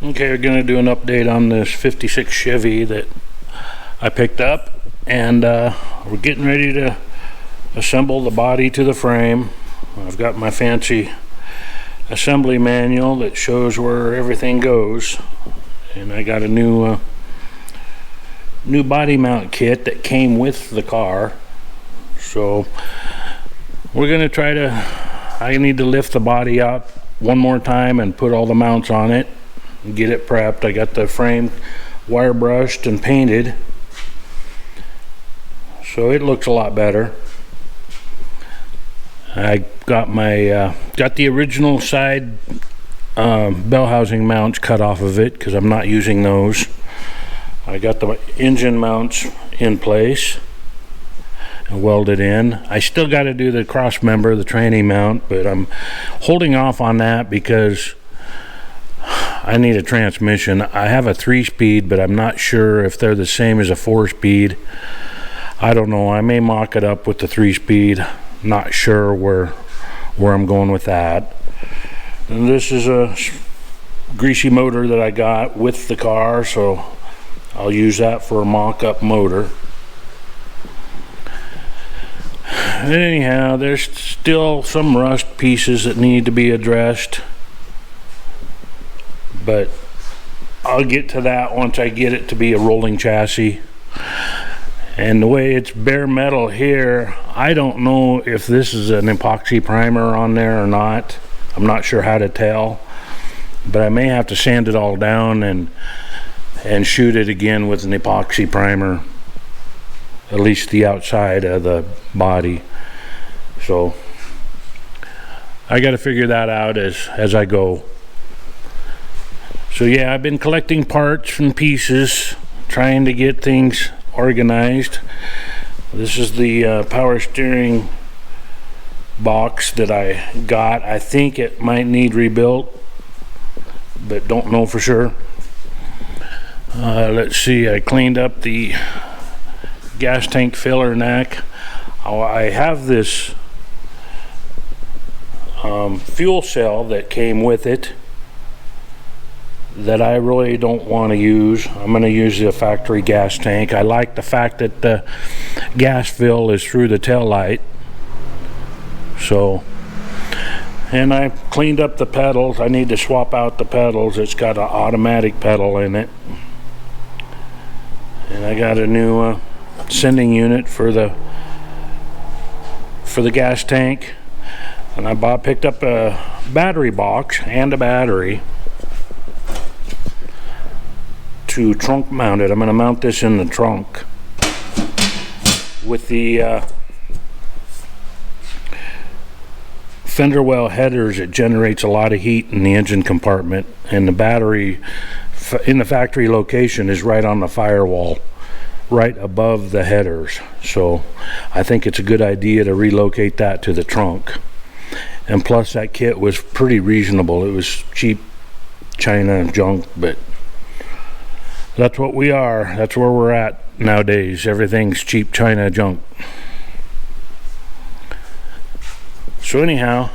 Okay, we're going to do an update on this 56 Chevy that I picked up, and we're getting ready to assemble the body to the frame. I've got my fancy assembly manual that shows where everything goes, and I got a new body mount kit that came with the car. So we're going to I need to lift the body up one more time and put all the mounts on it and get it prepped. I got the frame wire brushed and painted, so it looks a lot better. I got my got the original side bell housing mounts cut off of it because I'm not using those. I got the engine mounts in place and welded in. I still got to do the cross member, the tranny mount, but I'm holding off on that because I need a transmission. I have a 3-speed, but I'm not sure if they're the same as a 4-speed. I don't know. I may mock it up with the 3-speed. Not sure where I'm going with that. And this is a greasy motor that I got with the car, so I'll use that for a mock-up motor. Anyhow, there's still some rust pieces that need to be addressed, but I'll get to that once I get it to be a rolling chassis. And the way it's bare metal here, I don't know if this is an epoxy primer on there or not. I'm not sure how to tell, but I may have to sand it all down and shoot it again with an epoxy primer, at least the outside of the body. So I got to figure that out as I go. So yeah, I've been collecting parts and pieces, trying to get things organized. This is the power steering box that I got. I think it might need rebuilt, but don't know for sure. Let's see, I cleaned up the gas tank filler neck. I have this fuel cell that came with it that I really don't want to use. I'm going to use the factory gas tank. I like the fact that the gas fill is through the tail light. So, and I cleaned up the pedals. I need to swap out the pedals. It's got an automatic pedal in it. And I got a new sending unit for the gas tank. And I picked up a battery box and a battery to trunk mount it. I'm going to mount this in the trunk with the fender well headers. It generates a lot of heat in the engine compartment, and the battery in the factory location is right on the firewall, right above the headers. So I think it's a good idea to relocate that to the trunk. And plus, that kit was pretty reasonable. It was cheap China junk, but that's what we are. That's where we're at nowadays. Everything's cheap China junk. So anyhow,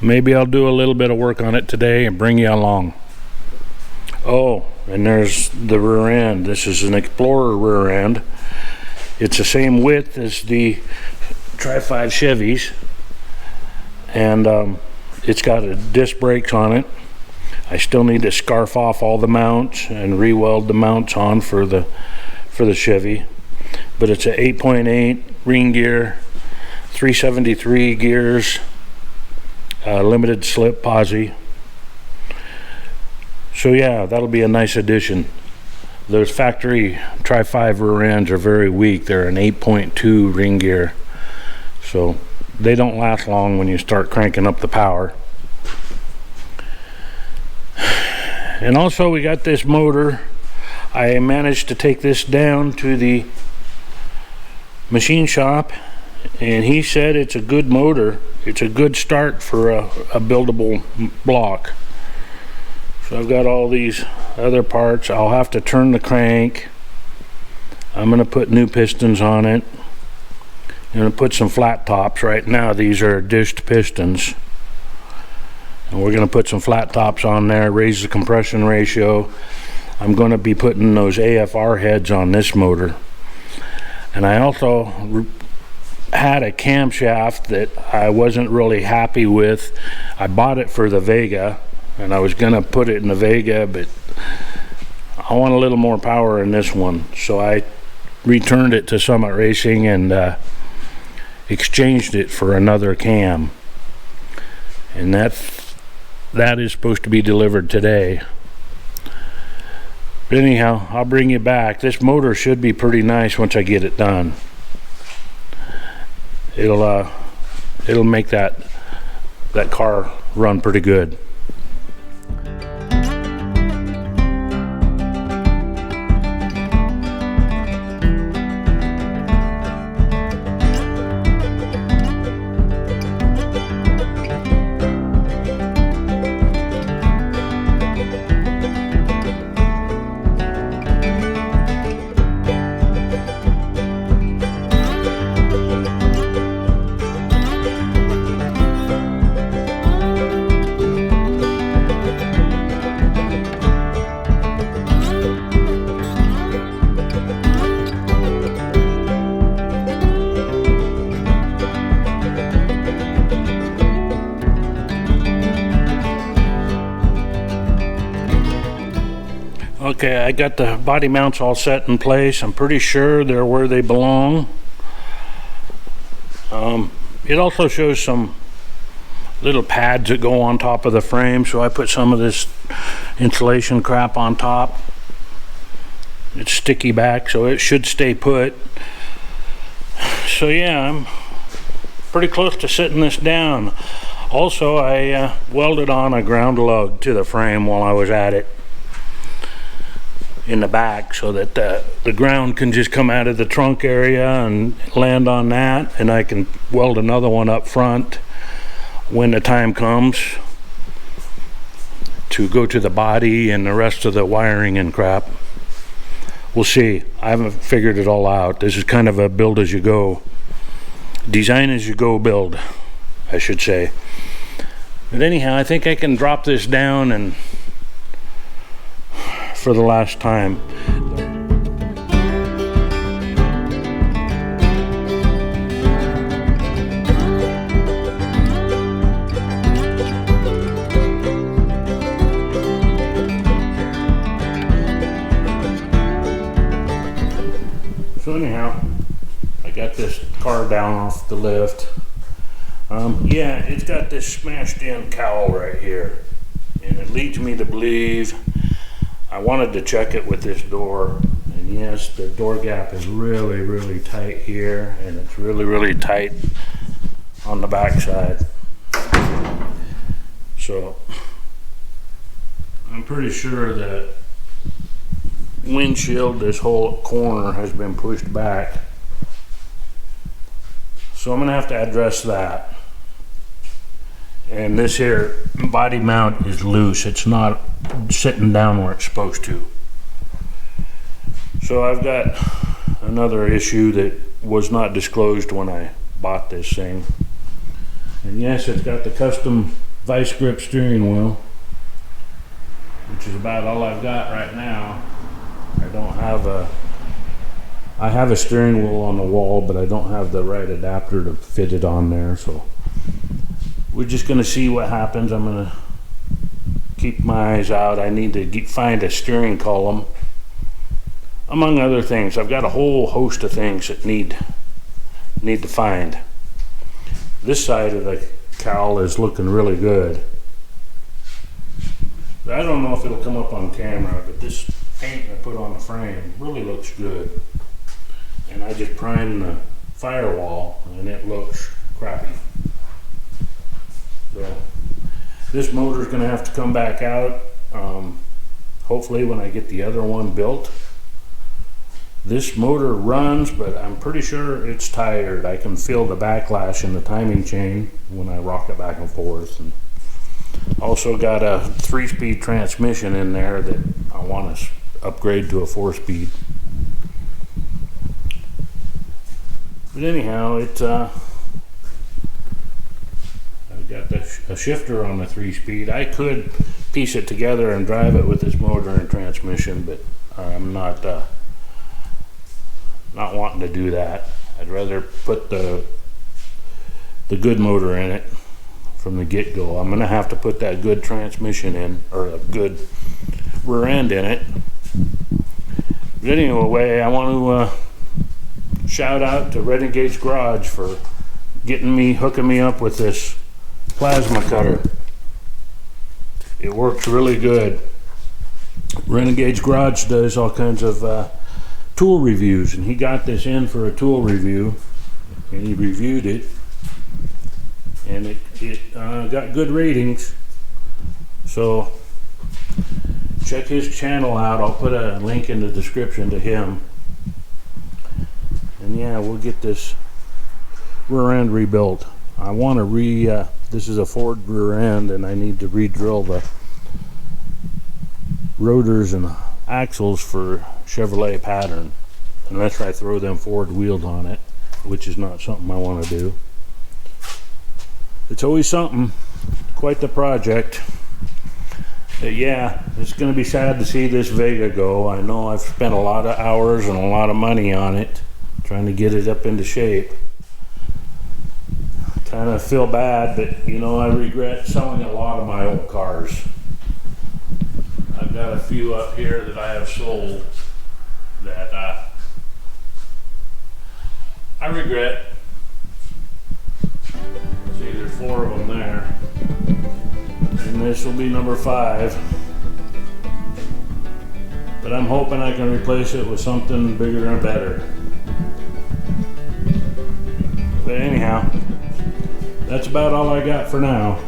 maybe I'll do a little bit of work on it today and bring you along. Oh, and there's the rear end. This is an Explorer rear end. It's the same width as the Tri-5 Chevys, and it's got disc brakes on it. I still need to scarf off all the mounts and re-weld the mounts on for the Chevy, but it's a 8.8 ring gear, 373 gears, limited slip posi. So yeah, that'll be a nice addition. Those factory Tri-5 rear ends are very weak. They're an 8.2 ring gear, so they don't last long when you start cranking up the power. And also, we got this motor. I managed to take this down to the machine shop, and he said it's a good motor. It's a good start for a buildable block. So I've got all these other parts. I'll have to turn the crank. I'm going to put new pistons on it. I'm going to put some flat tops. Right now these are dished pistons. And we're going to put some flat tops on there, raise the compression ratio. I'm going to be putting those AFR heads on this motor. And I also had a camshaft that I wasn't really happy with. I bought it for the Vega, and I was going to put it in the Vega, but I want a little more power in this one. So I returned it to Summit Racing and exchanged it for another cam. And that is supposed to be delivered today. But anyhow, I'll bring you back. This motor should be pretty nice once I get it done. It'll make that car run pretty good. Okay, I got the body mounts all set in place. I'm pretty sure they're where they belong. It also shows some little pads that go on top of the frame, so I put some of this insulation crap on top. It's sticky back, so it should stay put. So yeah, I'm pretty close to sitting this down. Also, I welded on a ground lug to the frame while I was at it in the back, so that the ground can just come out of the trunk area and land on that, and I can weld another one up front when the time comes to go to the body and the rest of the wiring and crap. We'll see. I haven't figured it all out. This is kind of a build as you go, design as you go build, I should say. But anyhow, I think I can drop this down and for the last time. So anyhow, I got this car down off the lift. Yeah, it's got this smashed in cowl right here, and it leads me to believe I wanted to check it with this door, and yes, the door gap is really tight here, and it's really tight on the back side. So I'm pretty sure that windshield, this whole corner has been pushed back. So I'm gonna have to address that. And this here body mount is loose. It's not sitting down where it's supposed to. So I've got another issue that was not disclosed when I bought this thing. And yes, it's got the custom vice grip steering wheel, which is about all I've got right now. I have a steering wheel on the wall, but I don't have the right adapter to fit it on there, so we're just gonna see what happens. I'm gonna keep my eyes out. I need to find a steering column, among other things. I've got a whole host of things that need to find. This side of the cowl is looking really good. I don't know if it'll come up on camera, but this paint I put on the frame really looks good. And I just primed the firewall and it looks crappy. So this motor is going to have to come back out, hopefully when I get the other one built. This motor runs, but I'm pretty sure it's tired. I can feel the backlash in the timing chain when I rock it back and forth. And also got a 3-speed transmission in there that I want to upgrade to a 4-speed. But anyhow, I've got a shifter on a 3-speed. I could piece it together and drive it with this motor and transmission, but I'm not wanting to do that. I'd rather put the good motor in it from the get-go. I'm gonna have to put that good transmission in, or a good rear end in it. But anyway, I want to shout out to Renegade's Garage for hooking me up with this plasma cutter. It works really good. Renegade's Garage does all kinds of tool reviews, and he got this in for a tool review, and he reviewed it, and it got good ratings. So check his channel out. I'll put a link in the description to him. And yeah, we'll get this rear end rebuilt. I want to this is a Ford rear end, and I need to re-drill the rotors and axles for Chevrolet pattern, unless I throw them Ford wheels on it, which is not something I want to do. It's always something, quite the project. But yeah, it's going to be sad to see this Vega go. I know I've spent a lot of hours and a lot of money on it, trying to get it up into shape. Kind of feel bad, but you know, I regret selling a lot of my old cars. I've got a few up here that I have sold that I regret. See, there's 4 of them there, and this will be number 5. But I'm hoping I can replace it with something bigger and better. But anyhow, that's about all I got for now.